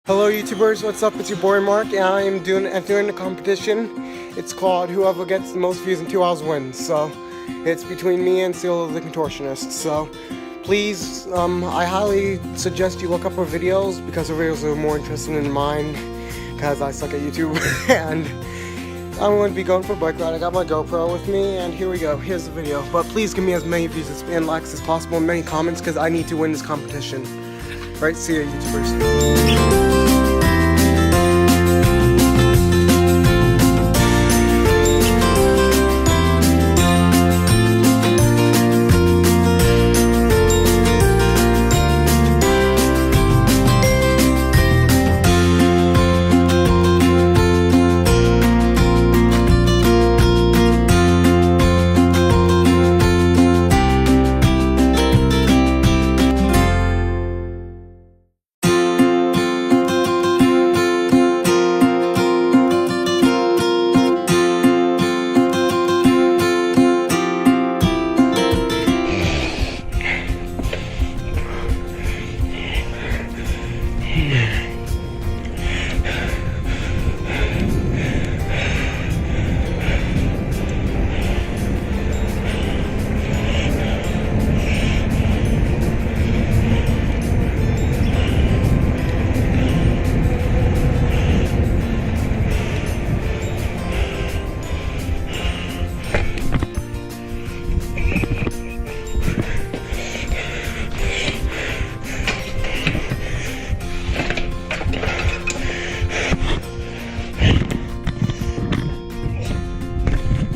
Hello YouTubers, what's up? It's your boy Mark and I am entering a competition. It's called Whoever Gets the Most Views in 2 Hours Wins. So it's between me and Seal the Contortionist. So please, I highly suggest you look up her videos because her videos are more interesting than mine because I suck at YouTube. And I'm going to be going for a bike ride. I got my GoPro with me and here we go. Here's the video. But please give me as many views and likes as possible and many comments because I need to win this competition. Right, see ya YouTubers.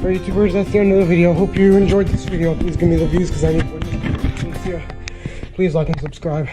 Alright YouTubers, that's the end of the video. Hope you enjoyed this video. Please give me the views because I need more. Please like and subscribe.